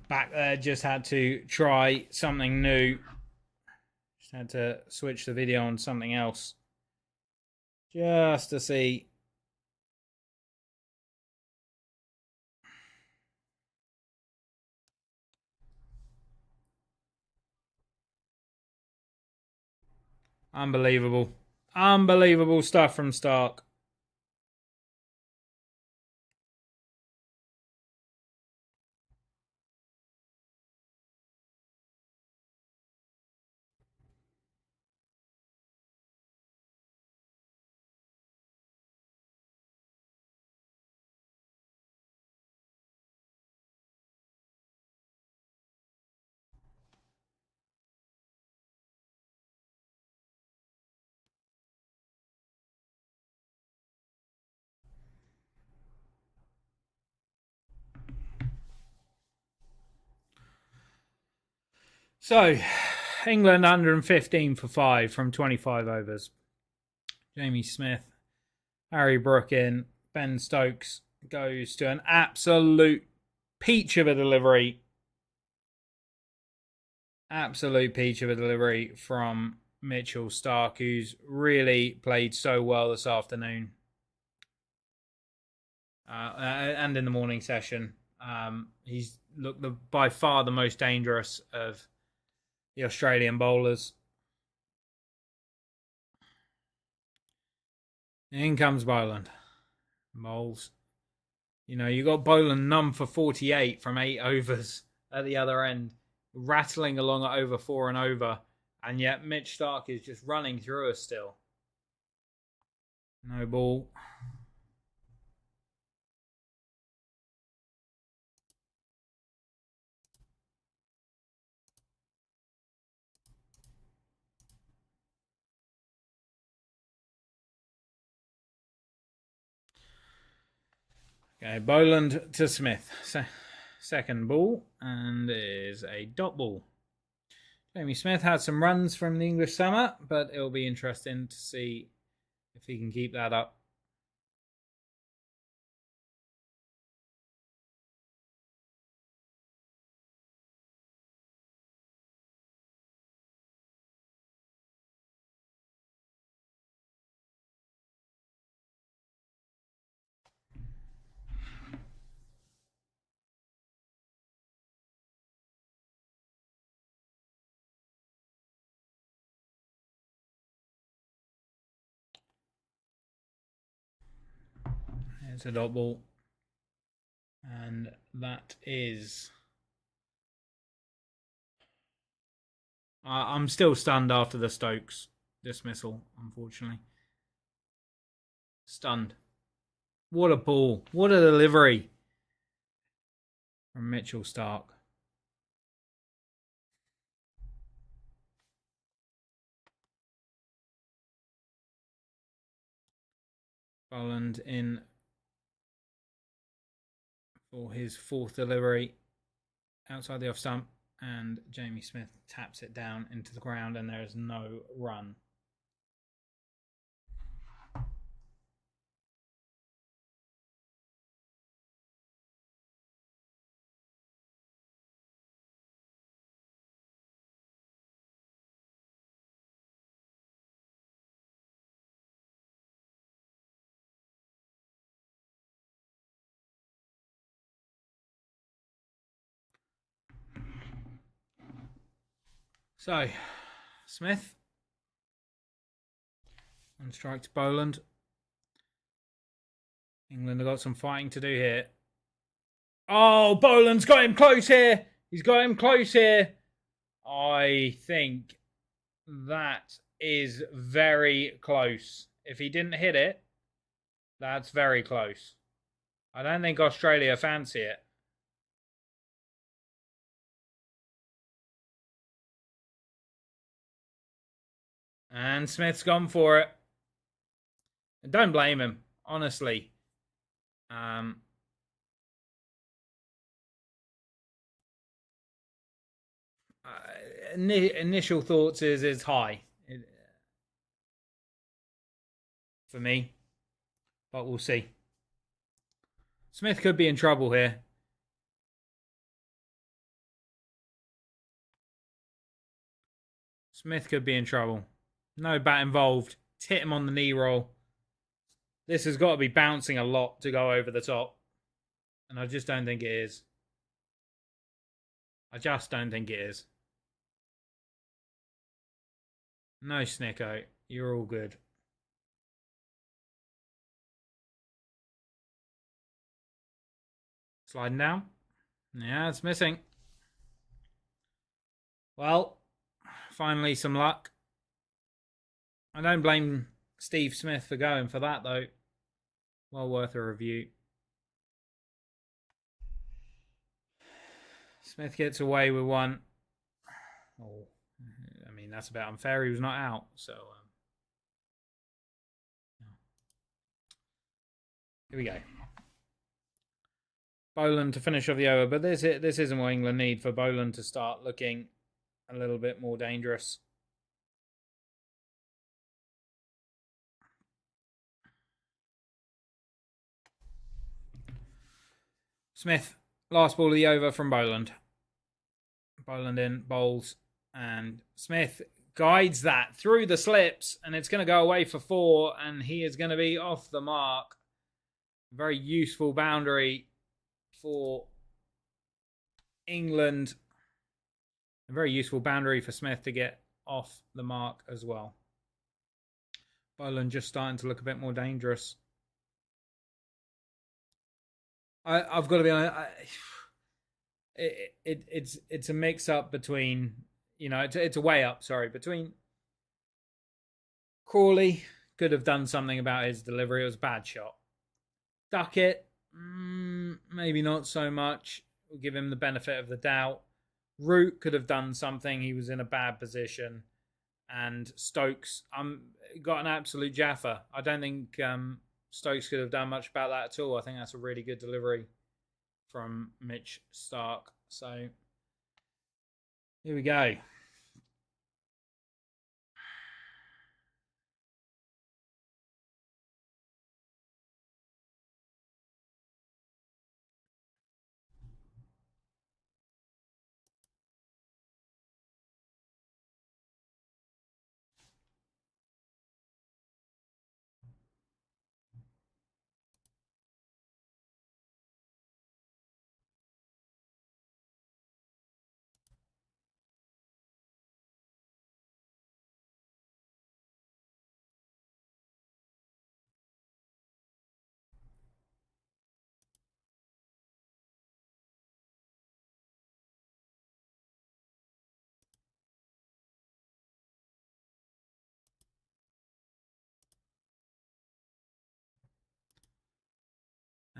Back there, just had to try something new. Just had to switch the video on something else. Just to see. Unbelievable. Unbelievable stuff from Stark. So, England 115 for 5 from 25 overs. Jamie Smith, Harry Brook in, Ben Stokes goes to an absolute peach of a delivery. Absolute peach of a delivery from Mitchell Stark, who's really played so well this afternoon and in the morning session. He's looked by far the most dangerous of the Australian bowlers. In comes Boland. Bowls. You know, you got Boland none for 48 from 8 overs at the other end, rattling along at over 4 and over, and yet Mitch Stark is just running through us still. No ball. Okay, Boland to Smith. Second ball, and is a dot ball. Jamie Smith had some runs from the English summer, but it'll be interesting to see if he can keep that up. It's a dot ball. And that is... I'm still stunned after the Stokes dismissal, unfortunately. Stunned. What a ball. What a delivery from Mitchell Stark. Boland in for his fourth delivery outside the off stump, and Jamie Smith taps it down into the ground, and there is no run. So, Smith on strike to Boland. England have got some fighting to do here. Oh, Boland's got him close here. He's got him close here. I think that is very close. If he didn't hit it, that's very close. I don't think Australia fancy it. And Smith's gone for it. Don't blame him, honestly. Initial thoughts is it's high for me, but we'll see. Smith could be in trouble here. Smith could be in trouble. No bat involved. Hit him on the knee roll. This has got to be bouncing a lot to go over the top. And I just don't think it is. I just don't think it is. No, Snicko. You're all good. Sliding down. Yeah, it's missing. Well, finally some luck. I don't blame Steve Smith for going for that, though. Well worth a review. Smith gets away with one. Oh, I mean, that's a bit unfair. He was not out, so... here we go. Boland to finish off the over, but this isn't what England need for Boland to start looking a little bit more dangerous. Smith, last ball of the over from Boland. Boland in, bowls, and Smith guides that through the slips, and it's going to go away for 4, and he is going to be off the mark. Very useful boundary for England. A very useful boundary for Smith to get off the mark as well. Boland just starting to look a bit more dangerous. I've got to be honest. It's a mix up between, it's a way up. Sorry, between Crawley could have done something about his delivery. It was a bad shot. Duckett, maybe not so much. We'll give him the benefit of the doubt. Root could have done something. He was in a bad position. And Stokes, got an absolute jaffer. I don't think Stokes could have done much about that at all. I think that's a really good delivery from Mitch Starc. So, here we go.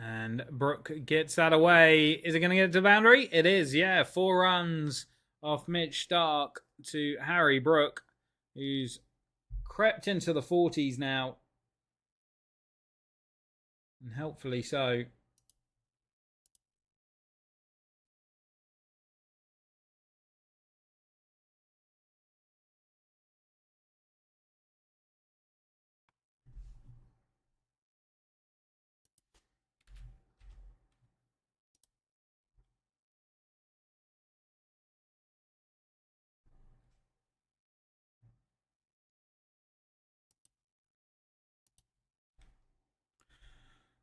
And Brooke gets that away. Is it going to get to the boundary? It is, yeah. 4 runs off Mitch Starc to Harry Brooke, who's crept into the 40s now. And helpfully so.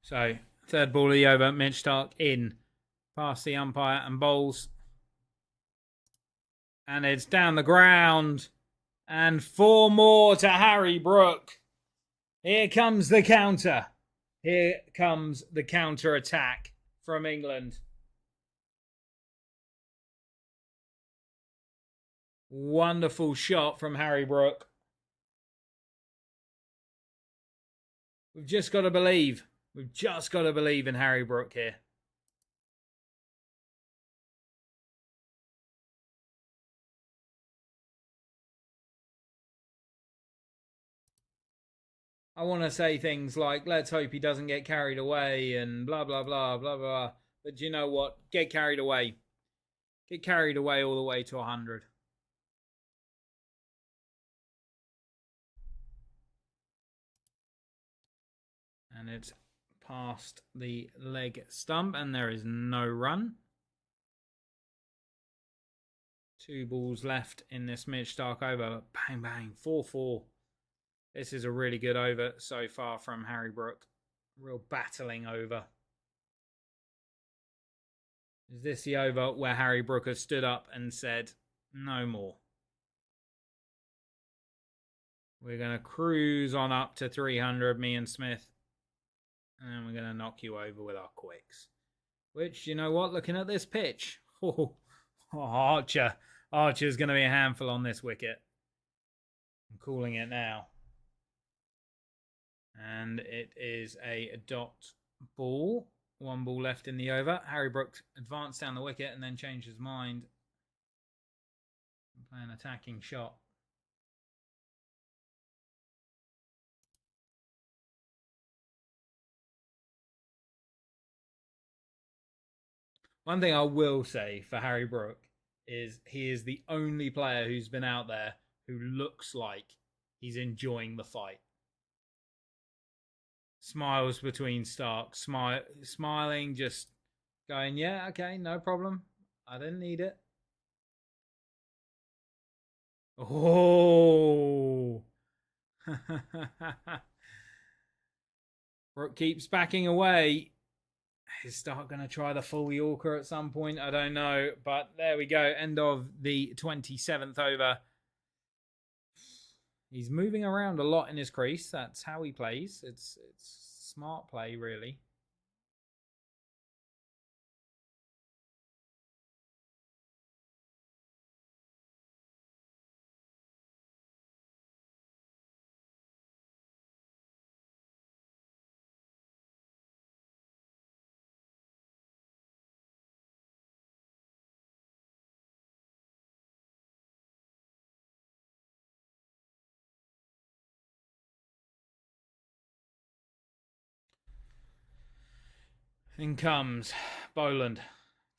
So, third ball of the over, Mitch Starc in past the umpire and bowls. And it's down the ground. And 4 more to Harry Brooke. Here comes the counter. Here comes the counter attack from England. Wonderful shot from Harry Brooke. We've just got to believe. We've just got to believe in Harry Brooke here. I want to say things like, let's hope he doesn't get carried away and blah, blah, blah, blah, blah. But you know what? Get carried away. Get carried away all the way to 100. And it's past the leg stump, and there is no run. 2 balls left in this Mitch Stark over. Bang, bang. 4-4. This is a really good over so far from Harry Brook. Real battling over. Is this the over where Harry Brook has stood up and said, no more? We're going to cruise on up to 300, me and Smith. And we're going to knock you over with our quicks. Which, you know what, looking at this pitch. Archer's going to be a handful on this wicket. I'm calling it now. And it is a dot ball. 1 ball left in the over. Harry Brook advanced down the wicket and then changed his mind. Play an attacking shot. One thing I will say for Harry Brook is he is the only player who's been out there who looks like he's enjoying the fight. Smiles between Starks, smiling, just going, yeah, okay, no problem. I didn't need it. Oh. Brook keeps backing away. Is Stark going to try the full Yorker at some point? I don't know. But there we go. End of the 27th over. He's moving around a lot in his crease. That's how he plays. It's smart play, really. In comes Boland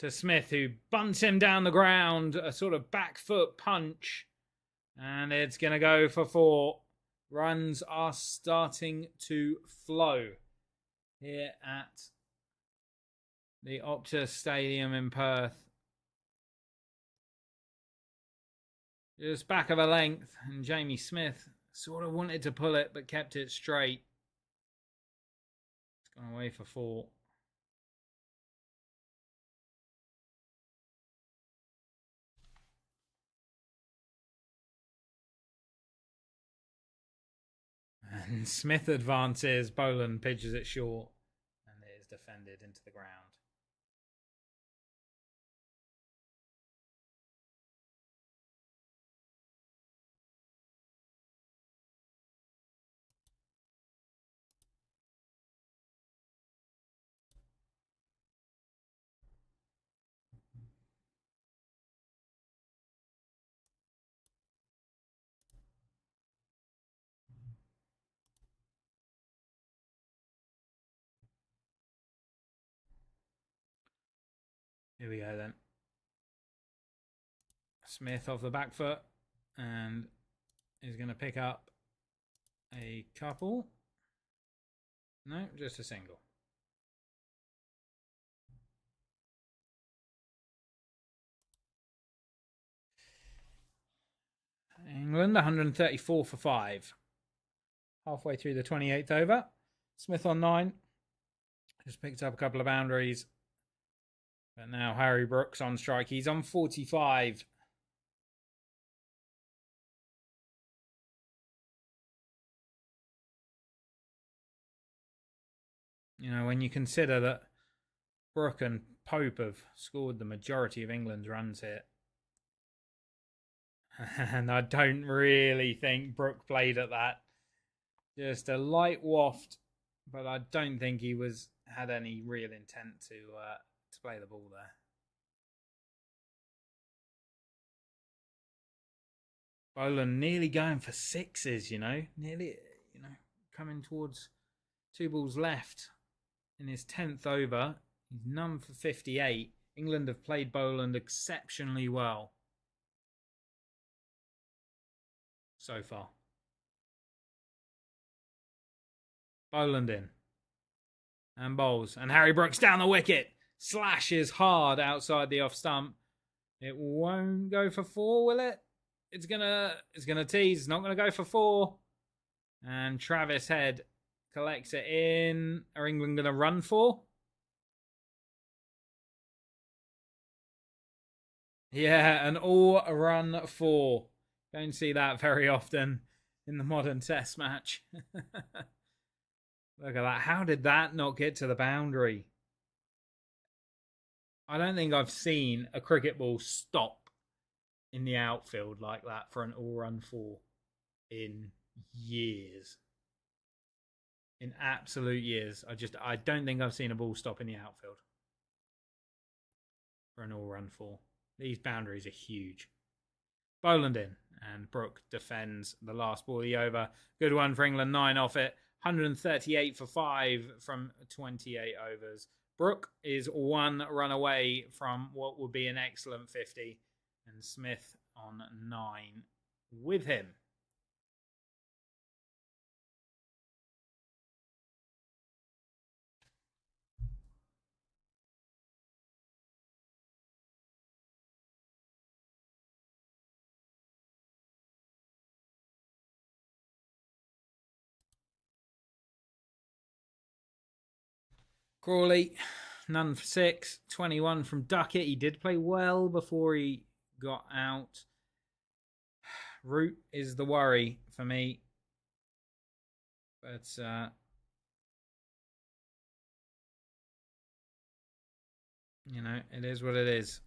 to Smith, who bunts him down the ground. A sort of back foot punch. And it's going to go for 4. Runs are starting to flow here at the Optus Stadium in Perth. Just back of a length. And Jamie Smith sort of wanted to pull it, but kept it straight. It's gone away for 4. And Smith advances. Boland pitches it short. And it is defended into the ground. Here we go then. Smith off the back foot and is going to pick up a couple. No, just a single. England 134 for 5. Halfway through the 28th over. Smith on 9. Just picked up a couple of boundaries. But now Harry Brook's on strike. He's on 45. You know, when you consider that Brook and Pope have scored the majority of England's runs here. And I don't really think Brook played at that. Just a light waft, but I don't think he had any real intent to play the ball there. Boland nearly going for 6s, nearly, coming towards 2 balls left in his 10th over. He's none for 58. England have played Boland exceptionally well so far. Boland in. And bowls. And Harry Brook's down the wicket. Slashes hard outside the off stump. It won't go for 4, will it? It's gonna tease. It's not gonna go for 4. And Travis Head collects it in. Are England gonna run 4? Yeah, an all-run 4. Don't see that very often in the modern Test match. Look at that. How did that not get to the boundary? I don't think I've seen a cricket ball stop in the outfield like that for an all-run 4 in years. In absolute years. I don't think I've seen a ball stop in the outfield for an all-run 4. These boundaries are huge. Boland in, and Brook defends the last ball of the over. Good one for England, 9 off it. 138 for 5 from 28 overs. Brook is 1 run away from what would be an excellent 50, and Smith on 9 with him. Crawley, none for 6. 21 from Duckett. He did play well before he got out. Root is the worry for me. But, you know, it is what it is.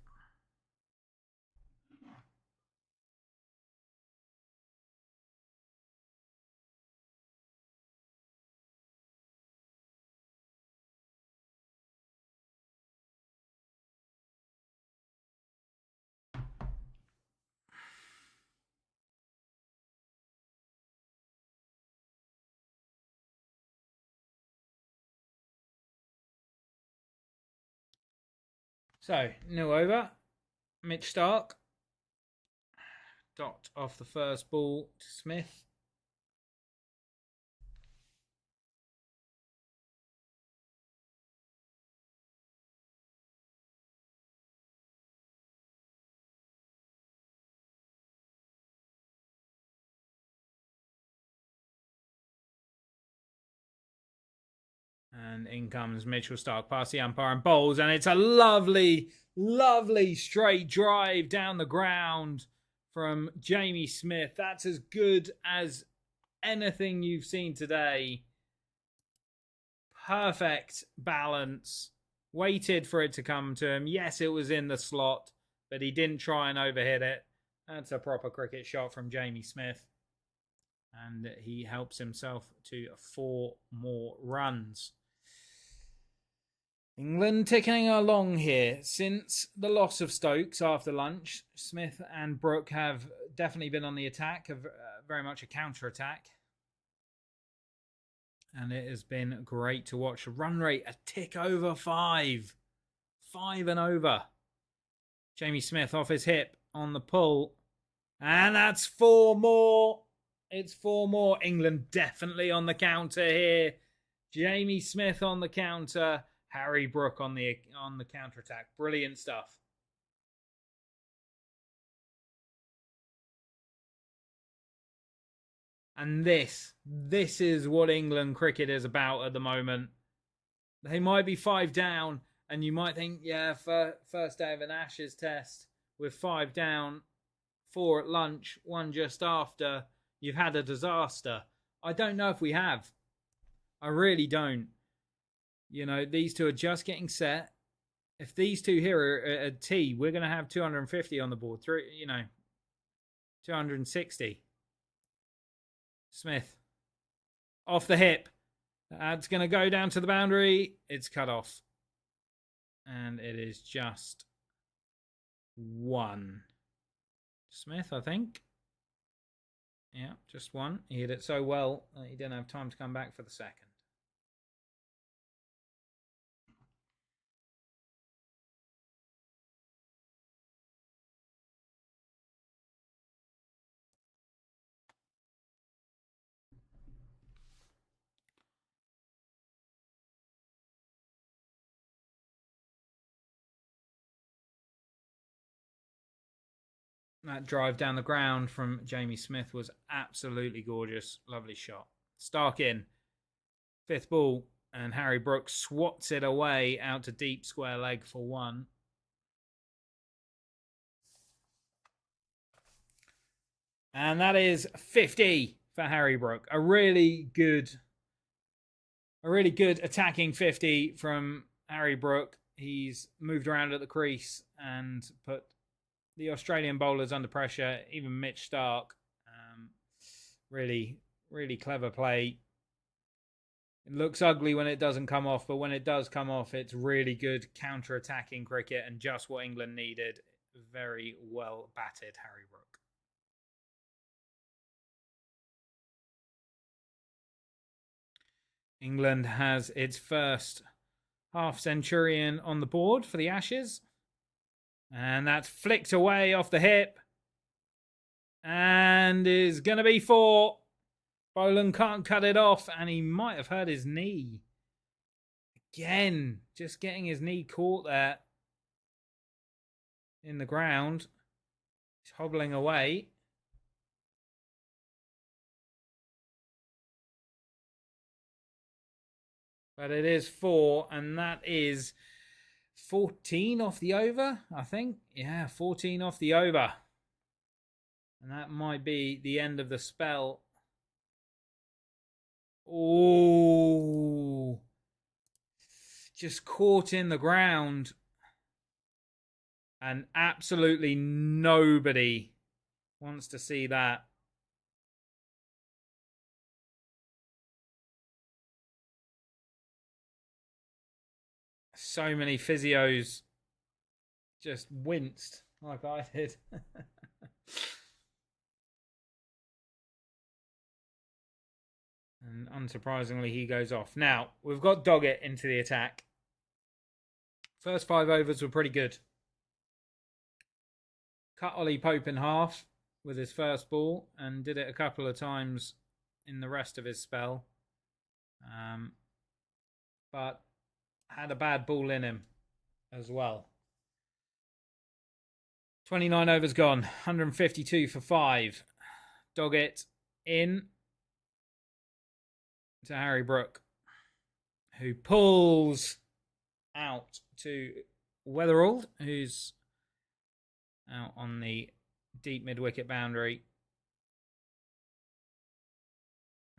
So, new over. Mitch Stark. Dot off the first ball to Smith. And in comes Mitchell Stark past the umpire and bowls. And it's a lovely, lovely straight drive down the ground from Jamie Smith. That's as good as anything you've seen today. Perfect balance. Waited for it to come to him. Yes, it was in the slot, but he didn't try and overhit it. That's a proper cricket shot from Jamie Smith. And he helps himself to 4 more runs. England ticking along here. Since the loss of Stokes after lunch, Smith and Brook have definitely been on the attack, very much a counter-attack. And it has been great to watch. Run rate a tick over 5. 5 and over. Jamie Smith off his hip on the pull. And that's 4 more. It's 4 more. England definitely on the counter here. Jamie Smith on the counter. Harry Brook on the counter-attack. Brilliant stuff. And this is what England cricket is about at the moment. They might be 5 down, and you might think, yeah, first day of an Ashes test with 5 down, 4 at lunch, 1 just after, you've had a disaster. I don't know if we have. I really don't. You know, these two are just getting set. If these two here are at T, we're going to have 250 on the board. 260. Smith. Off the hip. That's going to go down to the boundary. It's cut off. And it is just 1. Smith, I think. Yeah, just 1. He hit it so well that he didn't have time to come back for the second. That drive down the ground from Jamie Smith was absolutely gorgeous. Lovely shot. Stark in. 5th ball. And Harry Brooks swats it away out to deep square leg for 1. And that is 50 for Harry Brook. A really good attacking 50 from Harry Brook. He's moved around at the crease and put the Australian bowlers under pressure, even Mitch Stark. Really, really clever play. It looks ugly when it doesn't come off, but when it does come off, it's really good counter-attacking cricket and just what England needed. Very well batted, Harry Brook. England has its first half-centurion on the board for the Ashes. And that's flicked away off the hip. And is going to be 4. Boland can't cut it off, and he might have hurt his knee. Again, just getting his knee caught there in the ground. He's hobbling away. But it is 4, and that is 14 off the over, I think. Yeah, 14 off the over. And that might be the end of the spell. Oh, just caught in the ground. And absolutely nobody wants to see that. So many physios just winced like I did. And unsurprisingly, he goes off. Now, we've got Doggett into the attack. First 5 overs were pretty good. Cut Ollie Pope in half with his first ball and did it a couple of times in the rest of his spell. But had a bad ball in him as well. 29 overs gone. 152 for 5. Doggett in to Harry Brook, who pulls out to Weatherald, who's out on the deep mid-wicket boundary.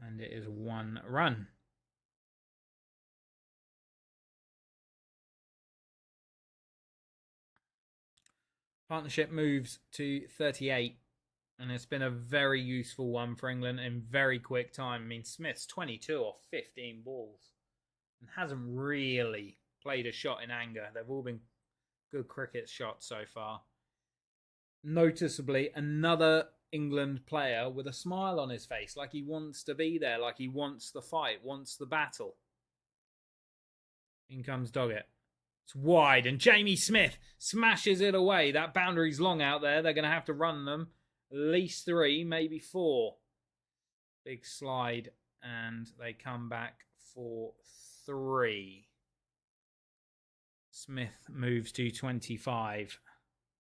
And it is 1 run. Partnership moves to 38. And it's been a very useful one for England in very quick time. I mean, Smith's 22 off 15 balls and hasn't really played a shot in anger. They've all been good cricket shots so far. Noticeably, another England player with a smile on his face, like he wants to be there, like he wants the fight, wants the battle. In comes Doggett. It's wide, and Jamie Smith smashes it away. That boundary's long out there. They're going to have to run them. At least 3, maybe 4. Big slide, and they come back for 3. Smith moves to 25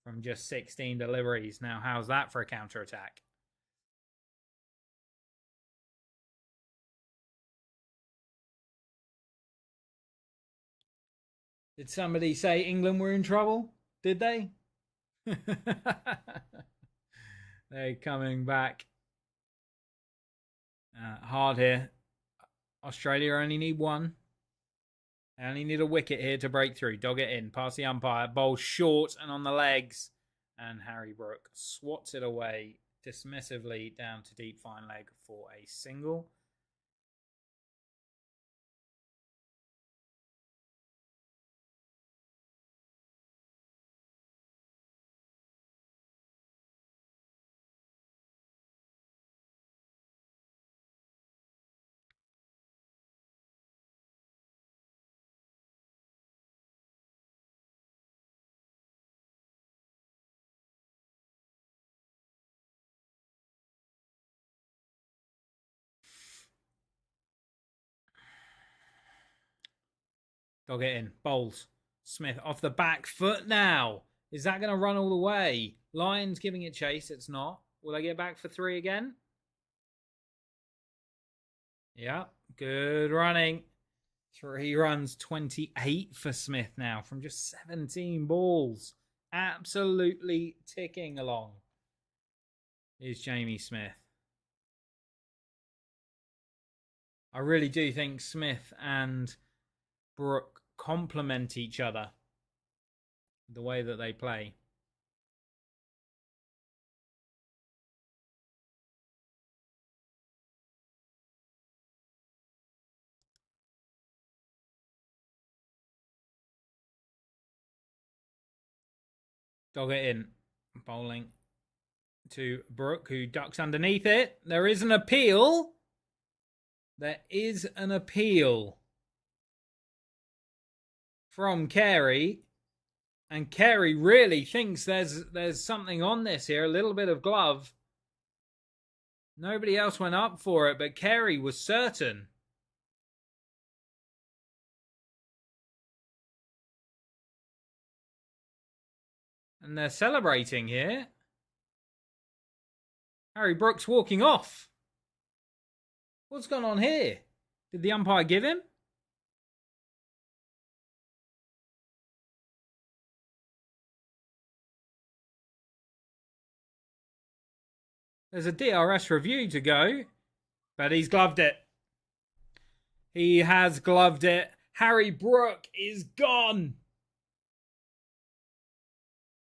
from just 16 deliveries. Now, how's that for a counter-attack? Did somebody say England were in trouble? Did they? They're coming back hard here. Australia only need 1. They only need a wicket here to break through. Doggett in, past the umpire. Bowl short and on the legs. And Harry Brook swats it away dismissively down to deep fine leg for a single. Doggett in, bowls. Smith off the back foot now. Is that going to run all the way? Lions giving it chase. It's not. Will they get back for 3 again? Yeah, good running. 3 runs, 28 for Smith now from just 17 balls. Absolutely ticking along is Jamie Smith. I really do think Smith and Brooke complement each other, the way that they play. Dog it in. Bowling to Brooke, who ducks underneath it. There is an appeal. There is an appeal from Carey. And Carey really thinks there's something on this here. A little bit of glove. Nobody else went up for it, but Carey was certain. And they're celebrating here. Harry Brooks walking off. What's going on here? Did the umpire give him? There's a DRS review to go, but he's gloved it. He has gloved it. Harry Brooke is gone.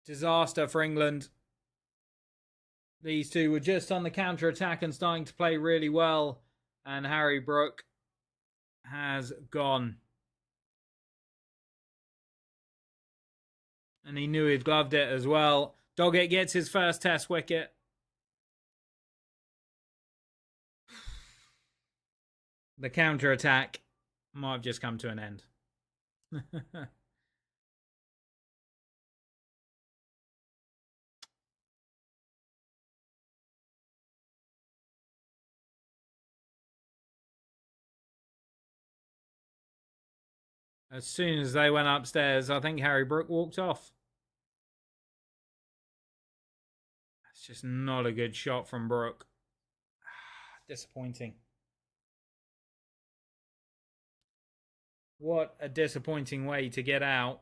Disaster for England. These two were just on the counter-attack and starting to play really well. And Harry Brooke has gone. And he knew he'd gloved it as well. Doggett gets his first test wicket. The counter-attack might have just come to an end. As soon as they went upstairs, I think Harry Brooke walked off. That's just not a good shot from Brooke. Disappointing. What a disappointing way to get out.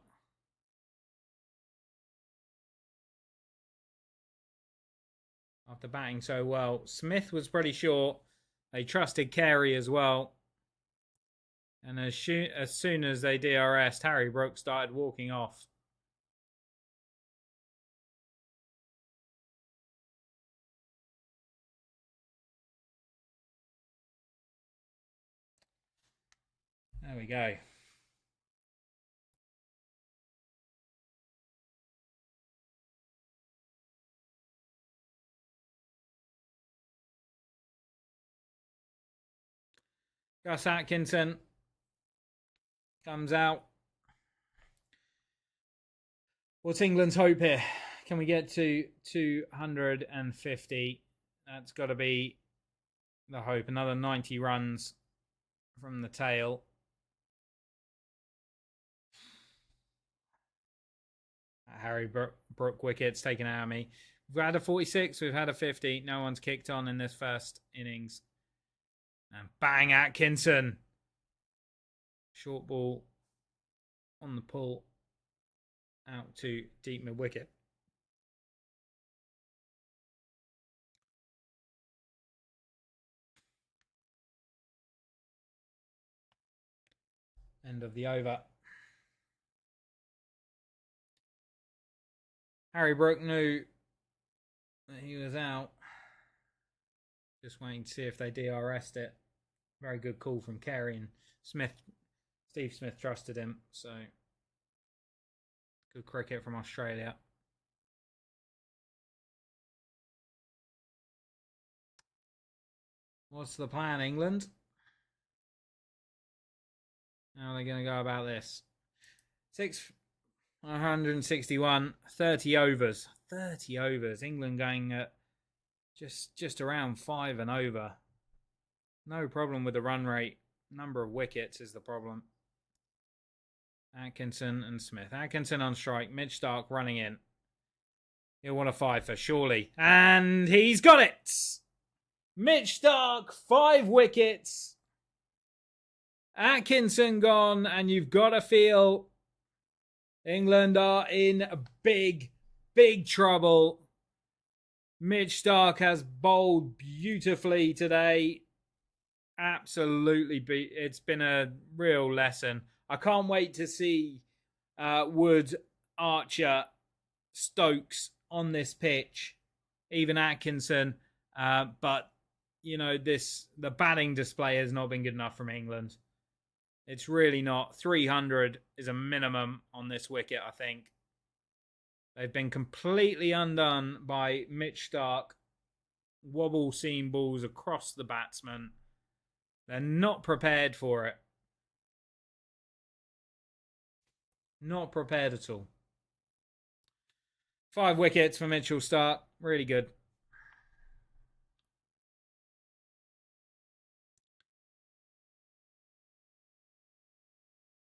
After batting so well. Smith was pretty short. They trusted Carey as well. And as soon as they DRS'd, Harry Brooke started walking off. There we go. Gus Atkinson comes out. What's England's hope here? Can we get to 250? That's got to be the hope. Another 90 runs from the tail. Harry Brooke wicket's taken out of me. We've had a 46. We've had a 50. No one's kicked on in this first innings. And bang, Atkinson. Short ball on the pull out to deep mid wicket. End of the over. Harry Brooke knew that he was out. Just waiting to see if they DRS'd it. Very good call from Carey and Smith. Steve Smith trusted him, so good cricket from Australia. What's the plan, England? How are they going to go about this? 161, 30 overs. 30 overs. England going at just around 5 and over. No problem with the run rate. Number of wickets is the problem. Atkinson and Smith. Atkinson on strike. Mitch Stark running in. He'll want a fifer, surely. And he's got it! Mitch Starc, 5 wickets. Atkinson gone, and you've got to feel England are in big, big trouble. Mitch Starc has bowled beautifully today. Absolutely, it's been a real lesson. I can't wait to see Wood, Archer, Stokes on this pitch, even Atkinson. But you know, the batting display has not been good enough from England. It's really not. 300 is a minimum on this wicket, I think. They've been completely undone by Mitch Starc. Wobble seam balls across the batsman. They're not prepared for it. Not prepared at all. 5 wickets for Mitchell Starc. Really good.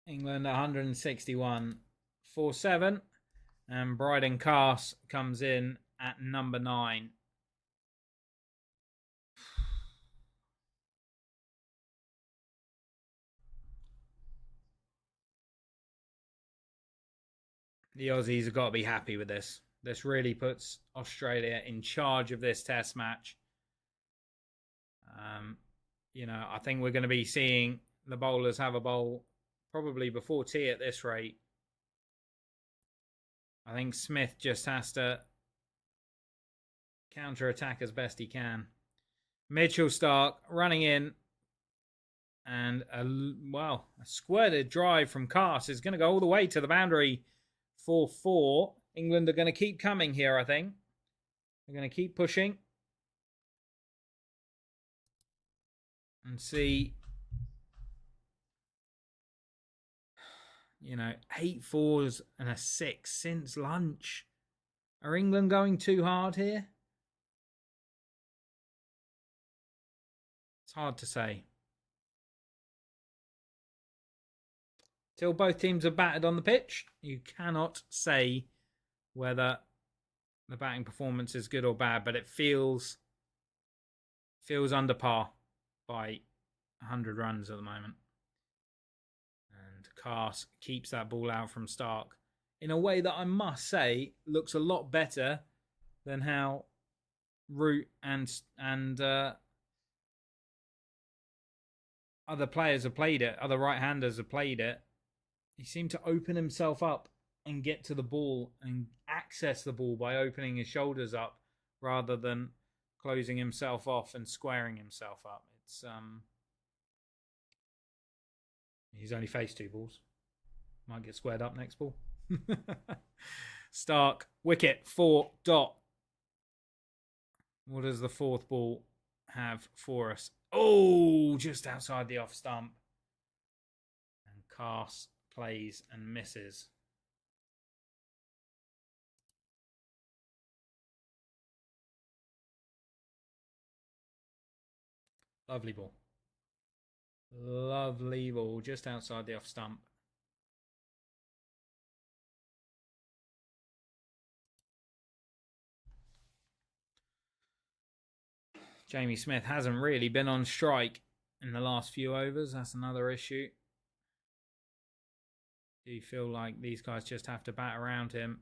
England 161 for 7. And Bryden Cass comes in at number 9. The Aussies have got to be happy with this. This really puts Australia in charge of this test match. You know, I think we're going to be seeing the bowlers have a bowl probably before tea at this rate. I think Smith just has to counter-attack as best he can. Mitchell Starc running in. And, a squirted drive from Cass is going to go all the way to the boundary for 4. England are going to keep coming here, I think. They're going to keep pushing. And see, you know, 8 fours and a 6 since lunch. Are England going too hard here? It's hard to say. Till both teams are battered on the pitch, you cannot say whether the batting performance is good or bad, but it feels under par by 100 runs at the moment. And Cass keeps that ball out from Starc in a way that I must say looks a lot better than how Root and other players have played it, other right-handers have played it. He seemed to open himself up and get to the ball and access the ball by opening his shoulders up rather than closing himself off and squaring himself up. It's he's only faced 2 balls. Might get squared up next ball. Starc, wicket, 4 dot. What does the 4th ball have for us? Oh, just outside the off stump. And Cass plays and misses. Lovely ball. Lovely ball just outside the off stump. Jamie Smith hasn't really been on strike in the last few overs. That's another issue. Do you feel like these guys just have to bat around him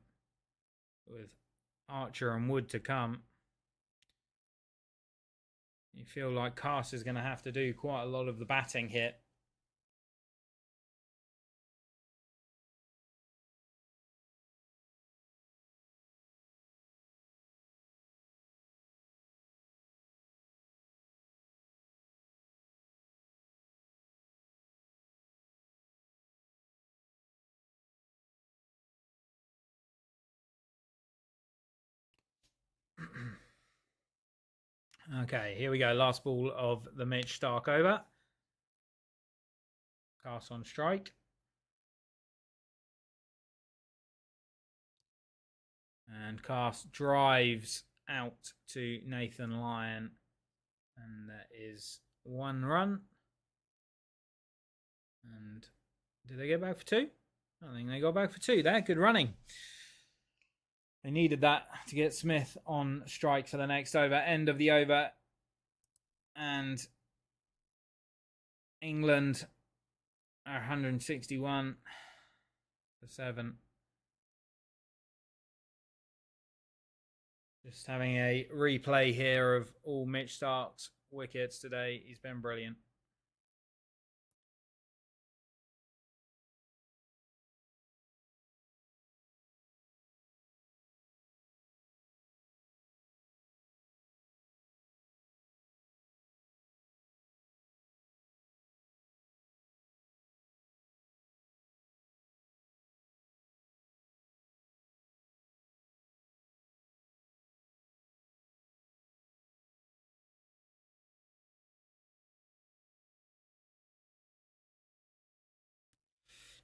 with Archer and Wood to come? You feel like Cass is going to have to do quite a lot of the batting here. Okay, here we go. Last ball of the Mitch Starc over. Cass on strike. And Cass drives out to Nathan Lyon. And that is 1 run. And did they get back for 2? I think they got back for 2 there. Good running. They needed that to get Smith on strike for the next over. End of the over. And England are 161 for 7. Just having a replay here of all Mitch Stark's wickets today. He's been brilliant.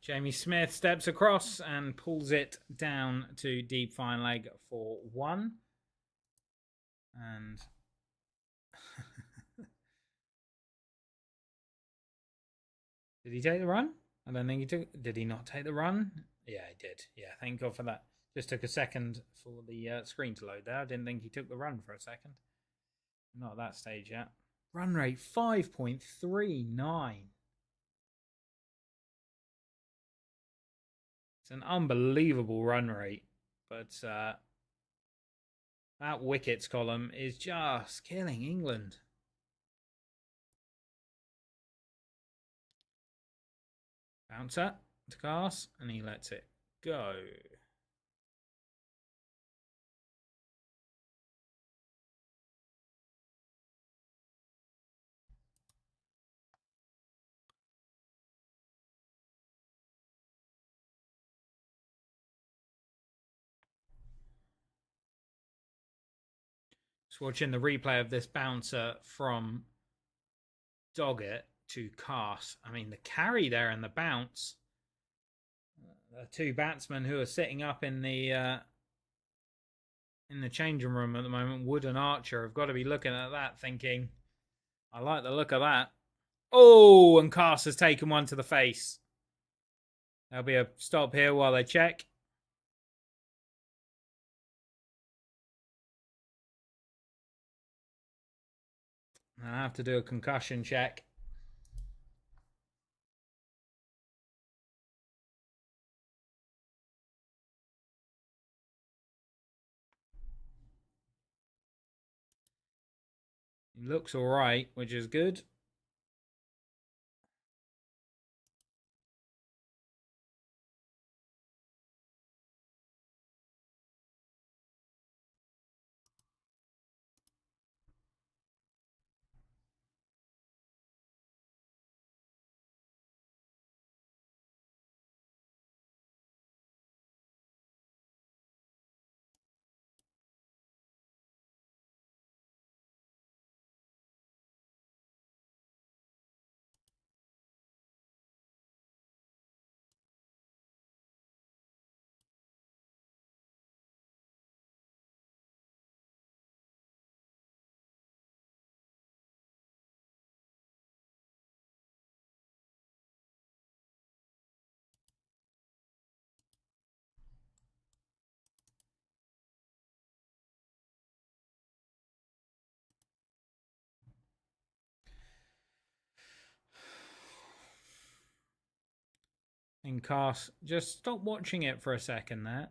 Jamie Smith steps across and pulls it down to deep fine leg for 1. And did he take the run? I don't think he took. Did he not take the run? Yeah, he did. Yeah, thank God for that. Just took a second for the screen to load there. I didn't think he took the run for a second. Not at that stage yet. Run rate 5.39. It's an unbelievable run rate, but that wickets column is just killing England. Bouncer to cast, and he lets it go. Just watching the replay of this bouncer from Doggett to cast. I mean, the carry there and the bounce. The 2 batsmen who are sitting up in the changing room at the moment, Wood and Archer, have got to be looking at that thinking, I like the look of that. Oh, and Cast has taken one to the face. There'll be a stop here while they check. I have to do a concussion check. He looks all right, which is good. And Cast, just stop watching it for a second there.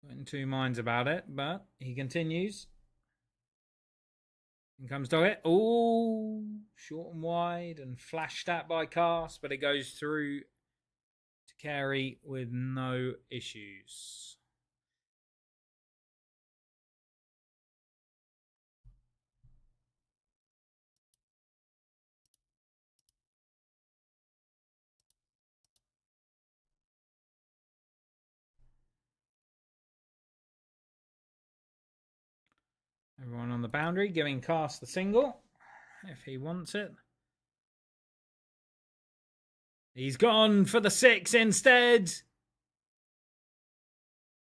In 2 minds about it, but he continues. In comes Doggett. Oh, short and wide and flashed at by Cast, but it goes through to Carey with no issues. Everyone on the boundary giving Cast the single if he wants it. He's gone for the 6 instead.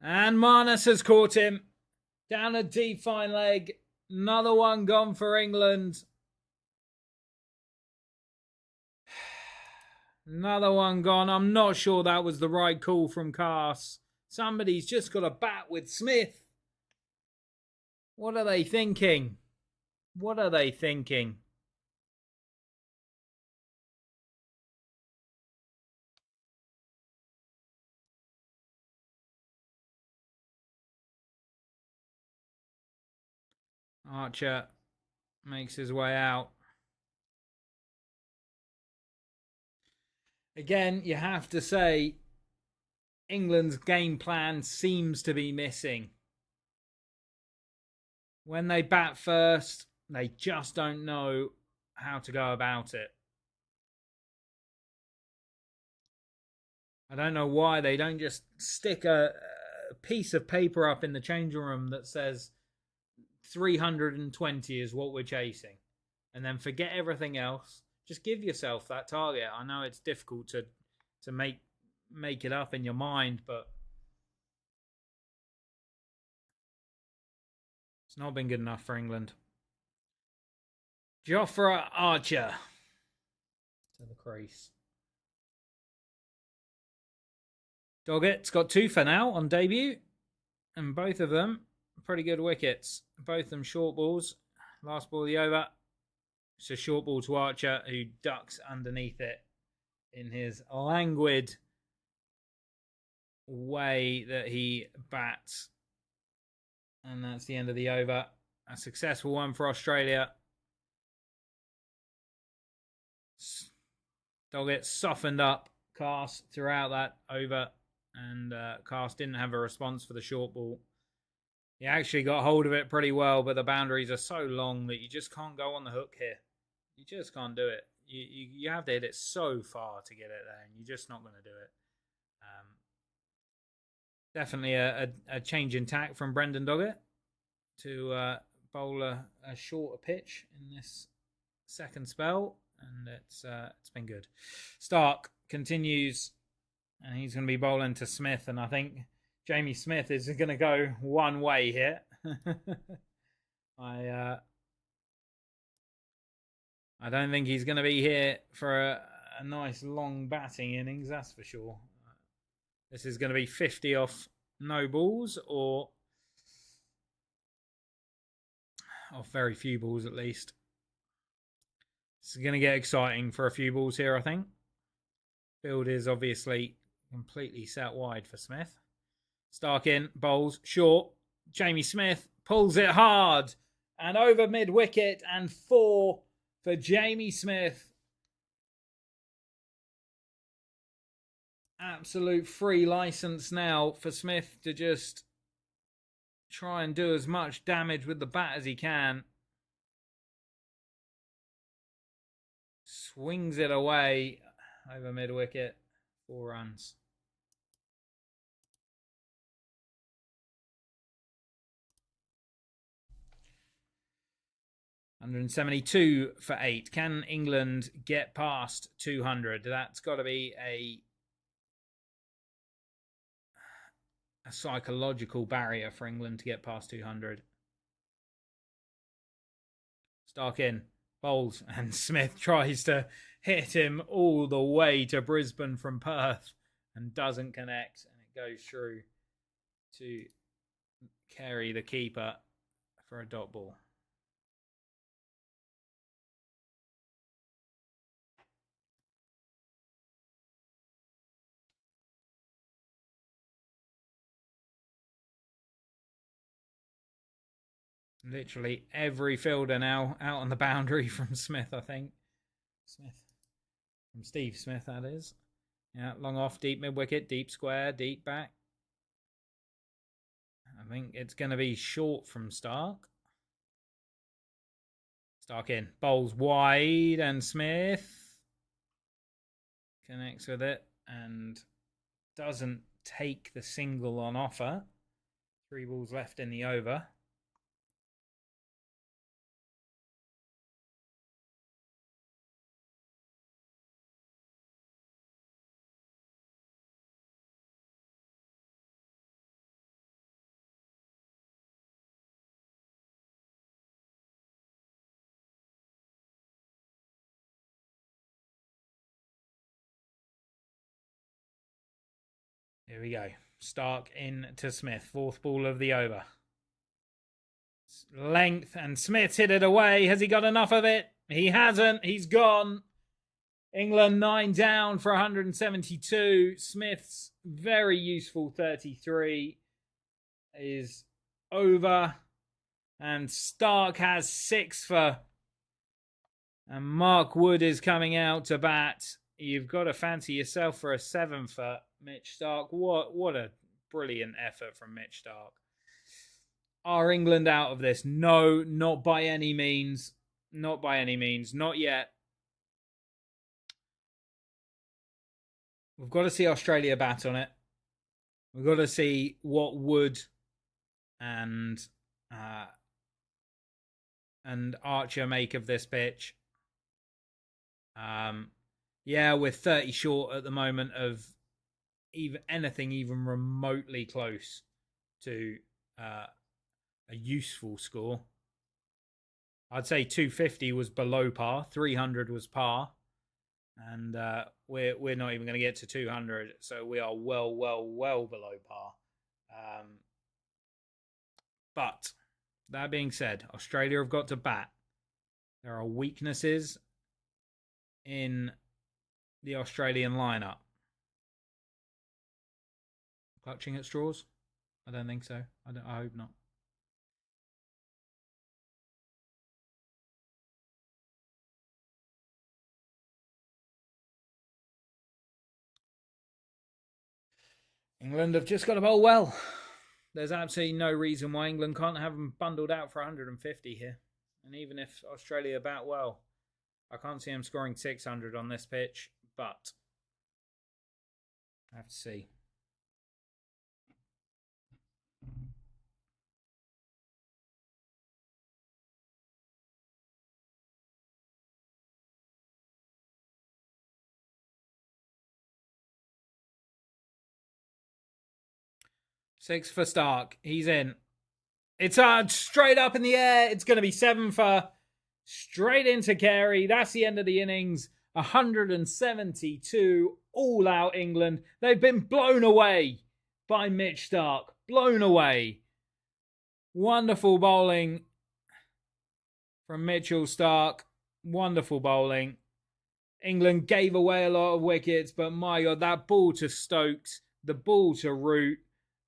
And Marnus has caught him. Down a deep fine leg. Another one gone for England. Another one gone. I'm not sure that was the right call from Cast. Somebody's just got a bat with Smith. What are they thinking? What are they thinking? Archer makes his way out. Again, you have to say England's game plan seems to be missing. When they bat first, they just don't know how to go about it. I don't know why they don't just stick a piece of paper up in the changing room that says 320 is what we're chasing, and then forget everything else. Just give yourself that target. I know it's difficult to make it up in your mind, but it's not been good enough for England. Jofra Archer to the crease. Doggett's got 2 for now on debut, and both of them pretty good wickets. Both of them short balls. Last ball of the over. It's a short ball to Archer, who ducks underneath it in his languid way that he bats. And that's the end of the over. A successful one for Australia. Doggett softened up Cast throughout that over, and Cast didn't have a response for the short ball. He actually got hold of it pretty well, but the boundaries are so long that you just can't go on the hook here. You just can't do it. You have to hit it so far to get it there, and you're just not going to do it. Definitely a change in tack from Brendan Doggett to bowl a shorter pitch in this second spell, and it's been good. Stark continues, and he's going to be bowling to Smith, and I think Jamie Smith is going to go one way here. I don't think he's going to be here for a nice long batting innings, that's for sure. This is going to be 50 off no balls, or off very few balls at least. This is going to get exciting for a few balls here, I think. Field is obviously completely set wide for Smith. Stark in, bowls, short. Jamie Smith pulls it hard and over mid-wicket, and 4 for Jamie Smith. Absolute free license now for Smith to just try and do as much damage with the bat as he can. Swings it away over mid-wicket. 4 runs. $172 for 8. Can England get past 200? That's got to be a psychological barrier for England to get past 200. Stark in, bowls, and Smith tries to hit him all the way to Brisbane from Perth and doesn't connect, and it goes through to Carey, the keeper, for a dot ball. Literally every fielder now out on the boundary from Smith, I think. From Steve Smith, that is. Yeah, long off, deep mid-wicket, deep square, deep back. I think it's going to be short from Stark. Stark in, bowls wide, and Smith connects with it and doesn't take the single on offer. 3 balls left in the over. Here we go. Stark in to Smith. Fourth ball of the over. Length, and Smith's hit it away. Has he got enough of it? He hasn't. He's gone. England 9 down for 172. Smith's very useful 33 is over. And Stark has 6 for. And Mark Wood is coming out to bat. You've got to fancy yourself for a 7 for Mitch Stark. What a brilliant effort from Mitch Stark. Are England out of this? No, not by any means. Not by any means. Not yet. We've got to see Australia bat on it. We've got to see what Wood and Archer make of this pitch. Yeah, we're 30 short at the moment of anything even remotely close to a useful score. I'd say 250 was below par, 300 was par, and we're not even going to get to 200, so we are well below par. But that being said, Australia have got to bat. There are weaknesses in the Australian lineup. Clutching at straws? I don't think so. I hope not. England have just got to bowl well. There's absolutely no reason why England can't have them bundled out for 150 here. And even if Australia bat well, I can't see them scoring 600 on this pitch, but I have to see. Six for Stark. He's in. It's straight up in the air. It's going to be 7 for. Straight into Carey. That's the end of the innings. 172 all out England. They've been blown away by Mitch Stark. Blown away. Wonderful bowling from Mitchell Stark. Wonderful bowling. England gave away a lot of wickets, but my God, that ball to Stokes, the ball to Root,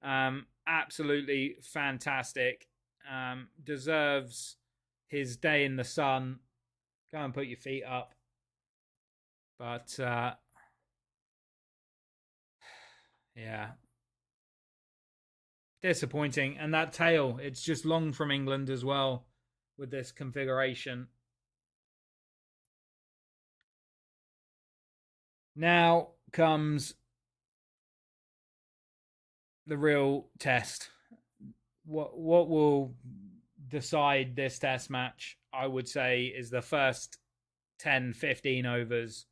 absolutely fantastic. Deserves his day in the sun. Go and put your feet up. But, yeah. Disappointing. And that tail, it's just long from England as well with this configuration. Now comes the real test. What will decide this test match, I would say, is the first 10-15 overs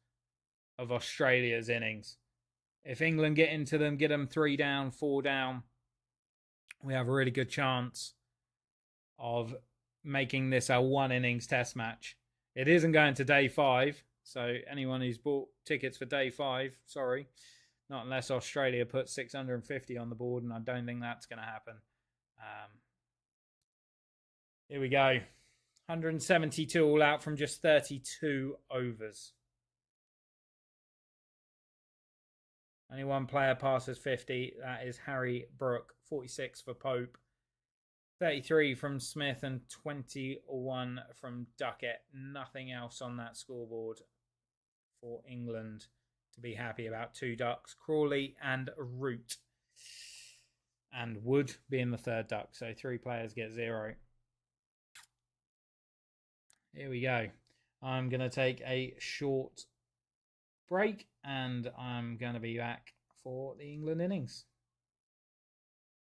of Australia's innings. If England get into them, get them 3 down, 4 down, we have a really good chance of making this a 1 innings test match. It isn't going to day 5, so anyone who's bought tickets for day 5, sorry, not unless Australia puts 650 on the board, and I don't think that's going to happen. Here we go. 172 all out from just 32 overs. Only one player passes 50. That is Harry Brook. 46 for Pope. 33 from Smith and 21 from Duckett. Nothing else on that scoreboard for England to be happy about. 2 ducks. Crawley and Root. And Wood being the 3rd duck. So 3 players get 0. Here we go. I'm going to take a short break and I'm going to be back for the England innings.